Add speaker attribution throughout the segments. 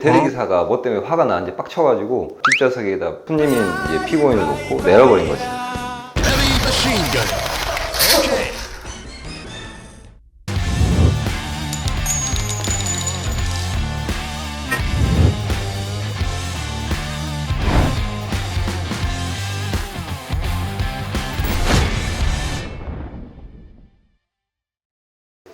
Speaker 1: 대리기사가 뭐 때문에 화가 나는지 빡쳐가지고 뒷좌석에다 푼님인 이제 피고인을 놓고 내려버린 거지.
Speaker 2: Heavy machine gun. Okay.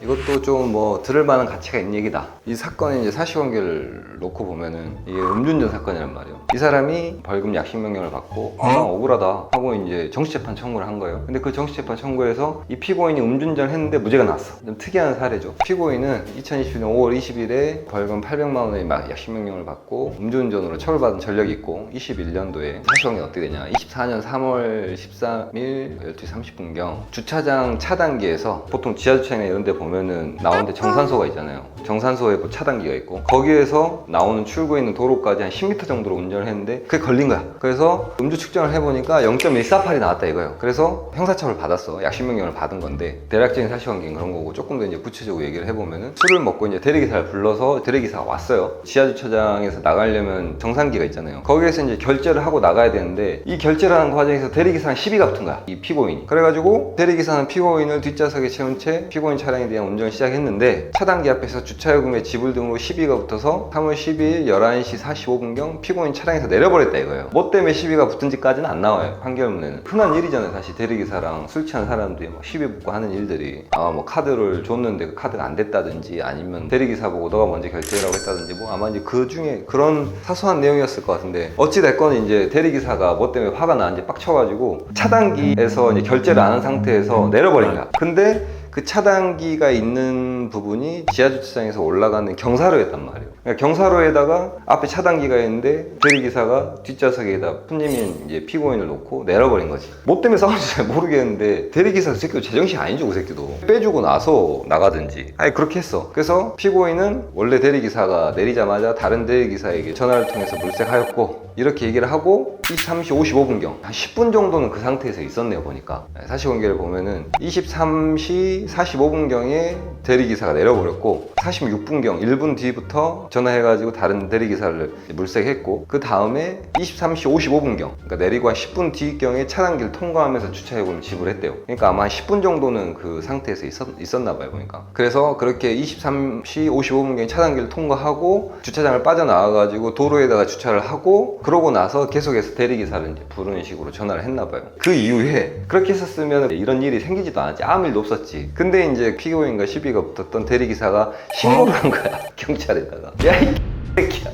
Speaker 1: 이것도 좀 뭐 들을 만한 가치가 있는 얘기다. 이 사건의 이제 사실관계를 놓고 보면은 이게 음주운전 사건이란 말이에요. 이 사람이 벌금 약식 명령을 받고 난 억울하다 하고 이제 정치재판 청구를 한 거예요. 근데 그 정치재판 청구에서 이 피고인이 음주운전을 했는데 무죄가 나왔어. 좀 특이한 사례죠. 피고인은 2020년 5월 20일에 벌금 800만 원의 약식 명령을 받고 음주운전으로 처벌받은 전력이 있고 21년도에 사실관계가 어떻게 되냐. 24년 3월 13일 12시 30분경 주차장 차단기에서 보통 지하주차장이나 이런 데 보면은 나오는데 정산소가 있잖아요. 정산소에 뭐 차단기가 있고 거기에서 나오는 출구에 있는 도로까지 한 10m 정도로 운전을 했는데 그게 걸린 거야. 그래서 음주 측정을 해보니까 0.148이 나왔다 이거예요. 그래서 형사처벌 받았어. 약식명령을 받은 건데 대략적인 사실관계는 그런 거고 조금 더 이제 구체적으로 얘기를 해보면은 술을 먹고 이제 대리기사를 불러서 대리기사가 왔어요. 지하주차장에서 나가려면 정산기가 있잖아요. 거기에서 이제 결제를 하고 나가야 되는데 이 결제를 하는 과정에서 대리기사랑 시비가 붙은 거야. 이 피고인이. 그래가지고 대리기사는 피고인을 뒷좌석에 채운 채 피고인 차량에 대한 운전을 시작했는데 차단기 앞에서 주차요금의 지불 등으로 시비가 붙어서 3월 12일 11시 45분경 피고인 차량에서 내려버렸다 이거예요. 뭐 때문에 시비가 붙은지까지는 안 나와요. 판결문에는. 흔한 일이잖아요. 사실 대리기사랑 술 취한 사람들이 막 시비 붙고 하는 일들이 아마 뭐 카드를 줬는데 그 카드가 안 됐다든지 아니면 대리기사 보고 너가 먼저 결제라고 했다든지 뭐 아마 이제 그 중에 그런 사소한 내용이었을 것 같은데 어찌됐건 이제 대리기사가 뭐 때문에 화가 나는지 빡쳐가지고 차단기에서 이제 결제를 안 한 상태에서 내려버린 거야. 근데 그 차단기가 있는 부분이 지하주차장에서 올라가는 경사로였단 말이에요. 그러니까 경사로에다가 앞에 차단기가 있는데 대리기사가 뒷좌석에다 푼님인 이제 피고인을 놓고 내려버린 거지. 뭐 때문에 싸운지 잘 모르겠는데 대리기사 그 새끼도 제정신 아니죠. 그 새끼도 빼주고 나서 나가든지 아니 그렇게 했어. 그래서 피고인은 원래 대리기사가 내리자마자 다른 대리기사에게 전화를 통해서 물색하였고 이렇게 얘기를 하고 23시 55분경 한 10분 정도는 그 상태에서 있었네요. 보니까 사실관계를 보면은 23시 45분경에 대리기사가 내려버렸고 46분경 1분 뒤부터 전화해가지고 다른 대리기사를 물색했고 그 다음에 23시 55분경 그러니까 내리고 한 10분 뒤경에 차단기를 통과하면서 주차요금을 지불했대요. 그러니까 아마 한 10분 정도는 그 상태에서 있었나 봐요. 보니까. 그래서 그렇게 23시 55분경에 차단기를 통과하고 주차장을 빠져나와가지고 도로에다가 주차를 하고 그러고 나서 계속해서 대리기사를 이제 부르는 식으로 전화를 했나 봐요. 그 이후에 그렇게 했었으면 이런 일이 생기지도 않았지. 아무 일도 없었지. 근데 이제 피고인과 시비가 붙었던 대리기사가 신고를 한 거야. 경찰에다가. 야 이 새끼야.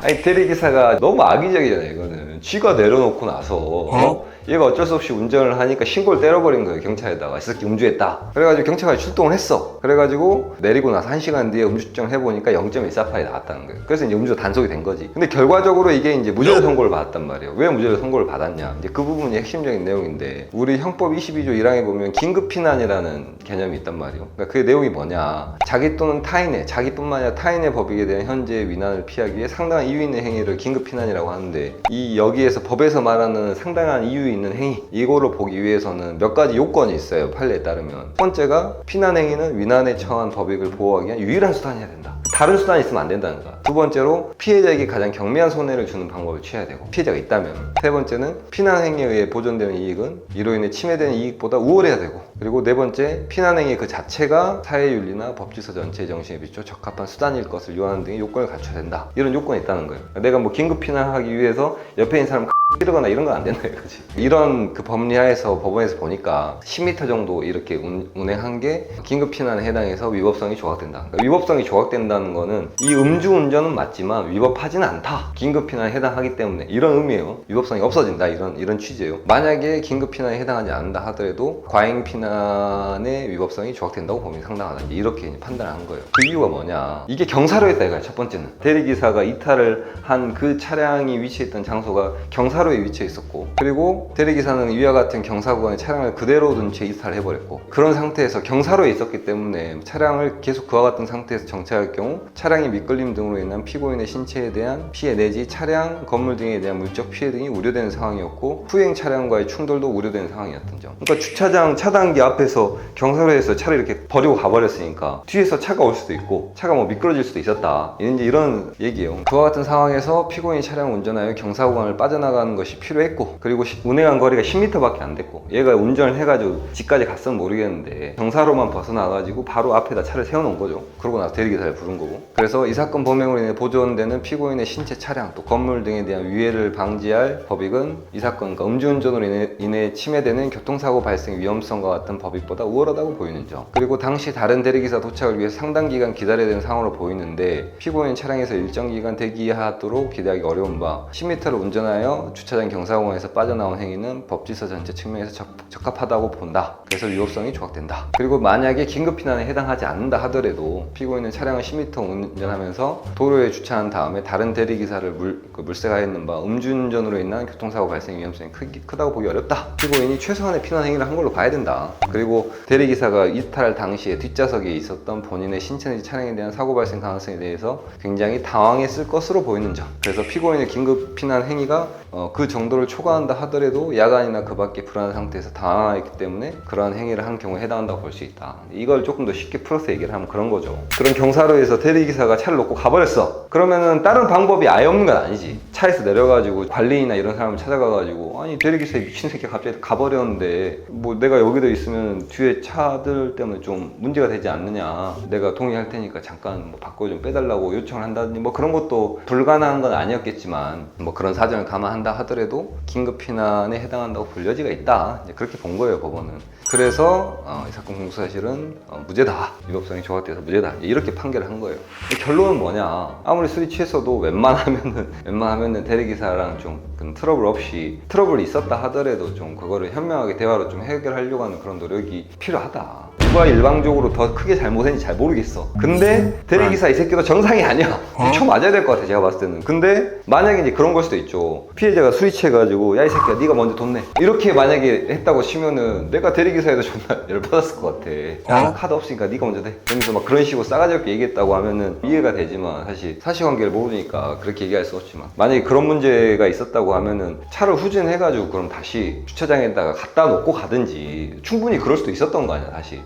Speaker 1: 아니 대리기사가 너무 악의적이잖아요. 이거는 쥐가 내려놓고 나서 얘가 어쩔 수 없이 운전을 하니까 신고를 때려버린 거예요. 경찰에다가 이 새끼 음주했다. 그래가지고 경찰관이 출동을 했어. 그래가지고 내리고 나서 1시간 뒤에 음주 측정을 해보니까 0.148이 나왔다는 거예요. 그래서 이제 음주가 단속이 된 거지. 근데 결과적으로 이게 이제 무죄를 선고를 받았단 말이에요. 왜 무죄를 선고를 받았냐. 이제 그 부분이 핵심적인 내용인데 우리 형법 22조 1항에 보면 긴급피난이라는 개념이 있단 말이에요. 그러니까 그 내용이 뭐냐. 자기 또는 타인의, 자기뿐만 아니라 타인의 법익에 대한 현재의 위난을 피하기 위해 상당한 이유 있는 행위를 긴급피난이라고 하는데 이 여기에서 법에서 말하는 상당한 이유 있는 행위 이거를 보기 위해서는 몇 가지 요건이 있어요. 판례에 따르면 첫 번째가 피난 행위는 위난에 처한 법익을 보호하기 위한 유일한 수단이어야 된다. 다른 수단이 있으면 안 된다는 거야. 두 번째로 피해자에게 가장 경미한 손해를 주는 방법을 취해야 되고 피해자가 있다면 세 번째는 피난 행위에 의해 보존되는 이익은 이로 인해 침해되는 이익보다 우월해야 되고 그리고 네 번째 피난 행위 그 자체가 사회윤리나 법질서 전체의 정신에 비춰 적합한 수단일 것을 요하는 등의 요건을 갖춰야 된다. 이런 요건이 있다는 거예요. 내가 뭐 긴급 피난하기 위해서 옆에 있는 사람 이러거나 이런 건 안 된다 이거지. 이런 그 법리하에서 법원에서 보니까 10m 정도 이렇게 운행한 게 긴급 피난에 해당해서 위법성이 조각된다. 그러니까 위법성이 조각된다는 거는 이 음주운전은 맞지만 위법하지는 않다. 긴급 피난에 해당하기 때문에 이런 의미예요. 위법성이 없어진다 이런 취지예요. 만약에 긴급 피난에 해당하지 않는다 하더라도 과잉 피난의 위법성이 조각된다고 범위 상당하다. 이렇게 판단을 한 거예요. 그 이유가 뭐냐? 이게 경사로였다 이거야. 첫 번째는 대리기사가 이탈을 한 그 차량이 위치했던 장소가 경사로 경사로에 위치해 있었고, 그리고 대리기사는 이와 같은 경사구간에 차량을 그대로 둔 채 이탈을 해버렸고, 그런 상태에서 경사로에 있었기 때문에 차량을 계속 그와 같은 상태에서 정차할 경우 차량이 미끌림 등으로 인한 피고인의 신체에 대한 피해 내지 차량, 건물 등에 대한 물적 피해 등이 우려되는 상황이었고, 후행 차량과의 충돌도 우려되는 상황이었던 점. 그러니까 주차장 차단기 앞에서 경사로에서 차를 이렇게 버리고 가버렸으니까 뒤에서 차가 올 수도 있고 차가 뭐 미끄러질 수도 있었다, 이제 이런 얘기예요. 그와 같은 상황에서 피고인이 차량을 운전하여 경사구간을 빠져나가는 것이 필요했고, 그리고 운행한 거리가 10m밖에 안 됐고, 얘가 운전을 해가지고 집까지 갔으면 모르겠는데 경사로만 벗어나가지고 바로 앞에다 차를 세워놓은 거죠. 그러고 나서 대리기사를 부른 거고. 그래서 이 사건 범행으로 인해 보존되는 피고인의 신체, 차량, 또 건물 등에 대한 위해를 방지할 법익은 이 사건, 그러니까 음주운전으로 인해 침해되는 교통사고 발생 위험성과 같은 법익보다 우월하다고 보이는 점. 그리고 당시 다른 대리기사 도착을 위해 상당 기간 기다려야 되는 상황으로 보이는데, 피고인 차량에서 일정 기간 대기하도록 기대하기 어려운 바 10m를 운전하여 주차장 경사구간에서 빠져나온 행위는 법질서 전체 측면에서 적합하다고 본다. 그래서 위법성이 조각된다. 그리고 만약에 긴급피난에 해당하지 않는다 하더라도 피고인은 차량을 10m 운전하면서 도로에 주차한 다음에 다른 대리기사를 물색하였는 바 음주운전으로 인한 교통사고 발생 위험성이 크다고 보기 어렵다. 피고인이 최소한의 피난 행위를 한 걸로 봐야 된다. 그리고 대리기사가 이탈 당시에 뒷좌석에 있었던 본인의 신체 내지 차량에 대한 사고 발생 가능성에 대해서 굉장히 당황했을 것으로 보이는 점. 그래서 피고인의 긴급 피난 행위가 그 정도를 초과한다 하더라도 야간이나 그 밖에 불안한 상태에서 당황했기 때문에 그러한 행위를 한 경우에 해당한다고 볼 수 있다. 이걸 조금 더 쉽게 풀어서 얘기를 하면 그런 거죠. 그런 경사로에서 대리기사가 차를 놓고 가버렸어. 그러면은 다른 방법이 아예 없는 건 아니지. 차에서 내려가지고 관리인이나 이런 사람을 찾아가가지고, 아니 대리기사 미친 새끼가 갑자기 가버렸는데 뭐 내가 여기도 있으면 뒤에 차들 때문에 좀 문제가 되지 않느냐, 내가 동의할 테니까 잠깐 뭐 바꿔 좀 빼달라고 요청을 한다든지 뭐 그런 것도 불가능한 건 아니었겠지만, 뭐 그런 사정을 감안한다 하더라도 긴급피난에 해당한다고 볼 여지가 있다, 이제 그렇게 본 거예요, 법원은. 그래서 이 사건 공소사실은 무죄다, 위법성이 조각돼서 무죄다, 이렇게 판결을 한 거예요. 결론은 뭐냐, 아무리 술이 취했어도 웬만하면은 대리기사랑 좀 트러블 없이, 트러블이 있었다 하더라도 좀 그거를 현명하게 대화로 좀 해결하려고 하는 그런 노력이 필요하다. 누가 일방적으로 더 크게 잘못했는지 잘 모르겠어. 근데 대리기사 이 새끼도 정상이 아니야. 쳐 맞아야 될 것 같아, 제가 봤을 때는. 근데 만약에 이제 그런 걸 수도 있죠. 피해자가 술이 취해가지고 야 이 새끼야 네가 먼저 돈 내, 이렇게 만약에 했다고 치면은 내가 대리기사에도 존나 열받았을 것 같아. 야 카드 없으니까 네가 먼저 내, 그러면서 막 그런 식으로 싸가지 없게 얘기했다고 하면은 이해가 되지만, 사실 사실관계를 모르니까 그렇게 얘기할 수 없지만, 만약에 그런 문제가 있었다고 하면은 차를 후진해가지고 그럼 다시 주차장에다가 갖다 놓고 가든지, 충분히 그럴 수도 있었던 거 아니야 다시.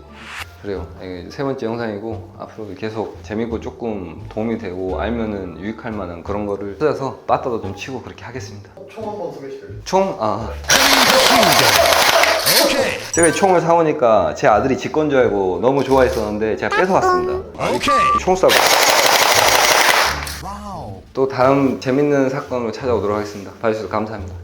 Speaker 1: 그래요. 이게 세 번째 영상이고, 앞으로 계속 재밌고 조금 도움이 되고 알면은 유익할 만한 그런 거를 찾아서 빠따도 좀 치고 그렇게 하겠습니다.
Speaker 3: 총 한번 소개시켜요.
Speaker 1: 총?
Speaker 2: Okay.
Speaker 1: 제가 이 총을 사오니까 제 아들이 지 건 줄 알고 너무 좋아했었는데 제가 뺏어왔습니다.
Speaker 2: Okay.
Speaker 1: 총 쏴고.
Speaker 2: Wow.
Speaker 1: 또 다음 재밌는 사건으로 찾아오도록 하겠습니다. 봐주셔서 감사합니다.